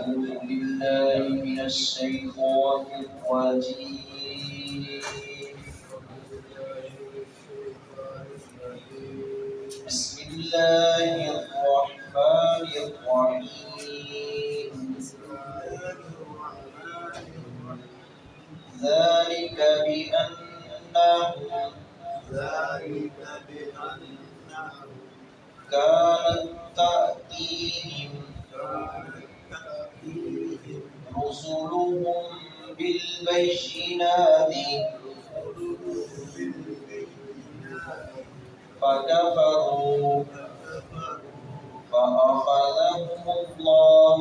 بالله من الشيطان الرجيم. بسم الله الرحمن الرحيم. ذلك بأنهم كانت تأتيهم رسلهم بالبينات فكفروا فأخذهم الله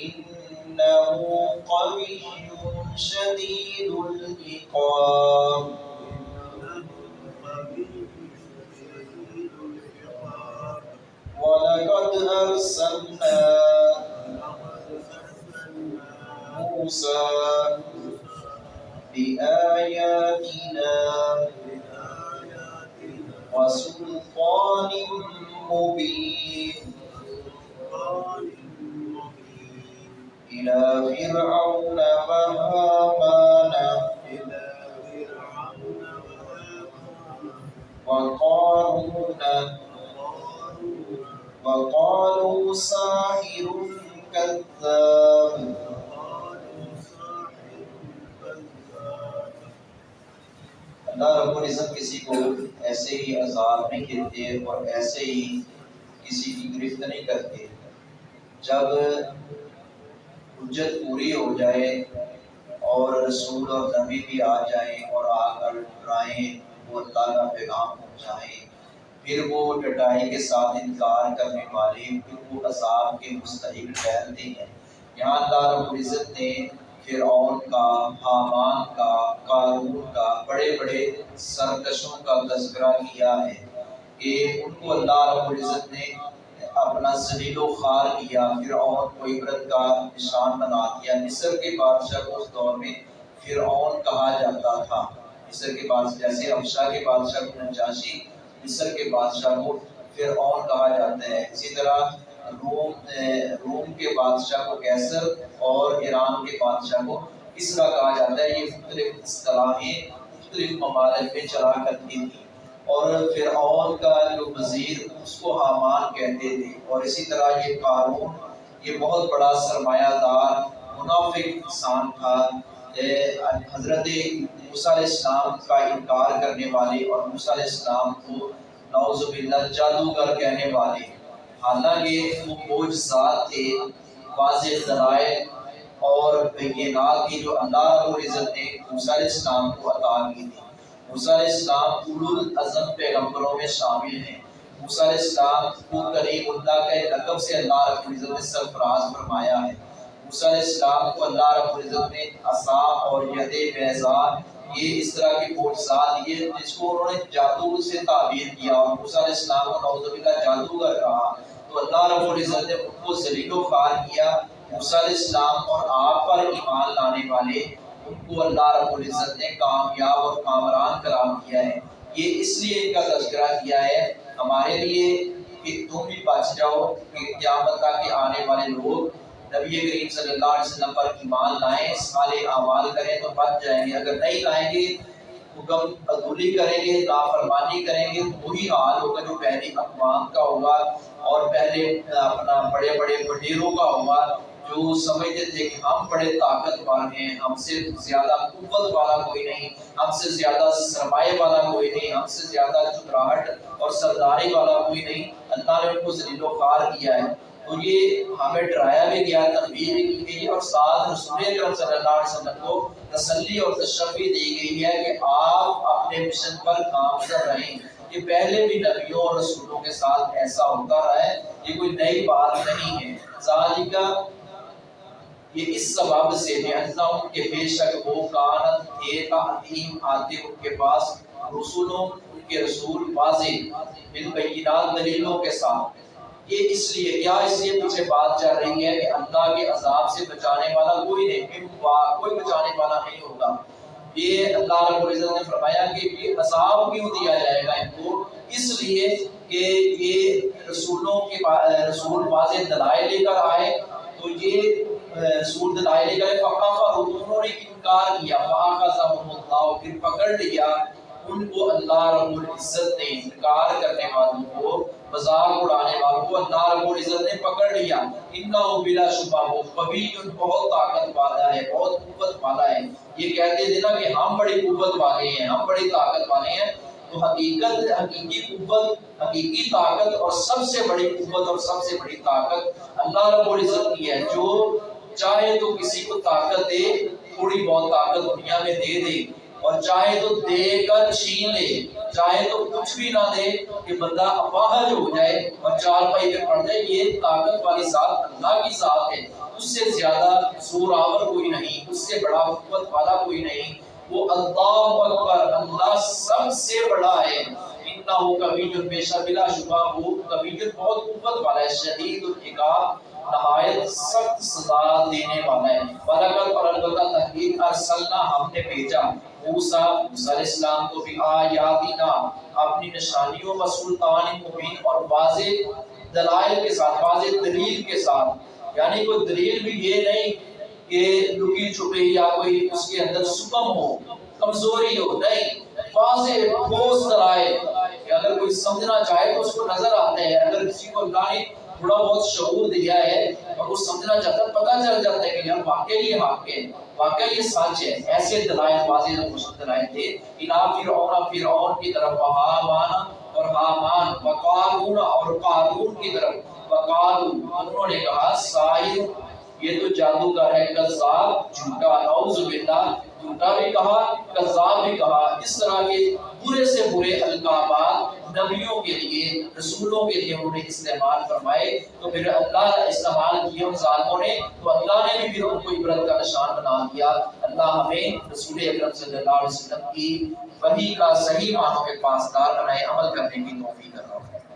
إنه قوي شديد العقاب. ولقد أرسلنا موسى بآياتنا وسلطان مبين إلى فرعون وهامان وقارون وقالوا ساحر كذاب. اللہ رب العزت کسی کو ایسے ہی عذاب نہیں دیتے اور ایسے ہی کسی کی گرفت نہیں کرتے. جب حجت پوری ہو جائے اور رسول اور نبی بھی آ جائیں اور آ کر ڈرائیں، وہ اللہ کا پیغام پہنچائیں، پھر وہ ڈٹائی کے ساتھ انکار کرنے والے پھر وہ عذاب کے مستحق ٹھہرتے ہیں. یہاں اللہ رب العزت نے فرعون کا، حامان کا، قارون کا، بڑے بڑے سرکشوں کا تذکرہ کیا ہے کہ ان کو اللہ رب العزت نے اپنا ذلیل و خوار کیا، فرعون کو عبرت کا نشان بنا دیا. مصر کے بادشاہ کو اس دور میں فرعون کہا جاتا تھا. مصر کے بادشاہ جیسے حبشہ کے بادشاہ کو نجاشی، مصر کے بادشاہ کو فرعون کہا جاتا ہے. اسی طرح روم کے بادشاہ کو قیصر اور ایران کے بادشاہ کو کسریٰ کہا جاتا ہے. یہ مختلف اصطلاحیں مختلف ممالک میں چلا کرتی تھیں. اور فرعون کا جو وزیر اس کو حامان کہتے تھے. اور اسی طرح یہ قارون یہ بہت بڑا سرمایہ دار منافق انسان تھا. حضرت موسیٰ علیہ السلام کا انکار کرنے والے اور موسیٰ علیہ السلام کو نعوذ باللہ جادوگر کہنے والے. حالانکہ وہ معجزات تھے، واضح دلائل اور بینات کی جو اللہ رب العزت نے موسیٰ علیہ السلام کو عطا کی تھی. موسیٰ علیہ السلام اولو العزم پیغمبروں میں شامل ہیں. موسیٰ علیہ السلام کو کریم اللہ کے لقب سے اللہ رب العزت نے سرفراز فرمایا ہے. موسیٰ علیہ السلام کو اللہ رب العزت نے عصا اور ید بیضاء یہ اس طرح کے معجزات دیے جس کو انہوں نے جادو سے تعبیر کیا، اور موسیٰ علیہ السلام کو نعوذ باللہ جادوگر کہا. تو اللہ رب العزت نے ان کو ذلیل و خوار کیا. موسیٰ علیہ السلام اور آپ پر ایمان لانے والے ان کو اللہ رب العزت نے کامیاب اور کامران قرار دیا ہے. یہ اس لیے ان کا تذکرہ کیا ہے ہمارے لیے کہ تم بھی بچ جاؤ کہ قیامت تک کے آنے والے لوگ نبی کریم صلی اللہ علیہ وسلم پر ایمان لائیں، صالح اعمال کریں تو بچ جائیں گے. اگر نہیں لائیں گے، حکم عدولی کریں گے، نافرمانی کریں گے، تو وہی حال ہوگا جو پہلے اقوام کا ہوگا اور پہلے اپنا بڑے بڑے وڈیروں کا ہوگا جو سمجھتے تھے کہ ہم بڑے طاقتور ہیں، ہم سے زیادہ قوت والا کوئی نہیں، ہم سے زیادہ سرمایہ والا کوئی نہیں، ہم سے زیادہ چتراہٹ اور سرداری والا کوئی نہیں. اللہ نے ان کو ذلیل و خوار کیا ہے. تو یہ ہمیں ڈرایا بھی گیا، تنبیہ بھی کی گئی، اور ساتھ رسول اکرم صلی اللہ علیہ وسلم کو تسلی اور تشفی دی گئی ہے کہ آپ اپنے مشن پر گامزن رہیں. یہ پہلے بھی نبیوں اور رسولوں کے ساتھ ایسا ہوتا رہا ہے، یہ کوئی نئی بات نہیں ہے. ذالک یہ اس سبب سے ان کے بے شک وہ کانت تھے تعلیم آتے ان کے پاس رسولوں ان کے رسول واضح بالبینات دلیلوں کے ساتھ. یہ اس لیے پیچھے بات چل رہی ہے کہ اللہ کے عذاب سے بچانے والا کوئی نہیں، کوئی بچانے والا نہیں ہوگا. یہ اللہ رب العزت نے فرمایا کہ یہ عذاب کیوں دیا جائے گا ان کو، اس لیے کہ یہ رسول واضح دلائل لے کر آئے، تو یہ رسول دلائل لے کر فَكَفَرُوا، انہوں نے انکار کیا، فَأَخَذَهُمُ اللَّهُ، پھر پکڑ لیا ان کو اللہ رب العزت نے، انکار کرنے والوں کو، مذاق اڑانے والوں کو اللہ رب العزت نے پکڑ لیا۔ انہو بلا شبہ وہ قوی، بہت طاقت والا ہے، بہت قوت والا ہے۔ یہ کہتے تھے نا کہ ہم بڑی قوت والے ہیں، ہم بڑی طاقت والے ہیں، تو حقیقی قوت، حقیقی طاقت اور سب سے بڑی قوت اور سب سے بڑی طاقت اللہ رب العزت کی ہے، جو چاہے تو کسی کو طاقت دے، تھوڑی بہت طاقت دنیا میں دے دے، اور چاہے تو دے کر چھین لے، چاہے تو کچھ بھی نہ دے کہ بندہ اپاہج ہو جائے اور چار پائی پہ پڑ جائے۔ یہ طاقت والی ذات اللہ کی ذات ہے، اس سے زیادہ زور آور کوئی نہیں، اس سے بڑا قوت والا کوئی نہیں۔ وہ اللہ اکبر، اللہ سب سے بڑا ہے۔ انہو قوی، بے شک بلا شبہ وہ قوی، بہت قوت والا ہے، شدید العقاب، نہایت سخت سزا دینے والا ہے۔ وَلَقَدْ، اور البتہ تحقیق، ارسلنا، ہم نے بھیجا، موسیٰ علیہ السلام کو بھی آیاتنا، اپنی نشانیوں و سلطان مبین، اور واضح دلائل کے ساتھ، واضح دلیل کے ساتھ، یعنی کوئی دلیل بھی یہ نہیں کہ لکی چھپی یا کوئی اس کے اندر سکم ہو، کمزوری ہو، نہیں، واضح ٹھوس دلائل کہ اگر کوئی سمجھنا چاہے تو اس کو نظر آتے ہیں۔ اگر کسی کو اللہ نے تھوڑا بہت شعور دیا ہے اور وہ سمجھنا چاہتا ہے، پتہ چل جاتا ہے کہ یار واقعی یہ حق ہے، واقعی یہ سچ ہے۔ ایسے دلائل، واضح روشن دلائل تھے۔ اِلیٰ فرعون، فرعون کی طرف، وہامان، اور حامان، وقارون، اور قارون کی طرف، وقالوا، انہوں نے کہا، ساحر، یہ تو جادوگر ہے، کذاب، جھوٹا، نعوذ باللہ، جھوٹا بھی کہا، کذاب بھی کہا۔ اس طرح کے برے سے برے القابات نبیوں کے لیے، رسولوں کے لیے انہوں نے استعمال فرمائے، تو پھر اللہ استعمال کیا ان ظالموں نے، تو اللہ نے بھی پھر ان کو عبرت کا نشان بنا دیا۔ اللہ ہمیں رسول اکرم صلی اللہ علیہ وسلم کی وحی کا صحیح معنوں میں پاسدار بنائے، عمل کرنے کی توفیق عطا فرمائے۔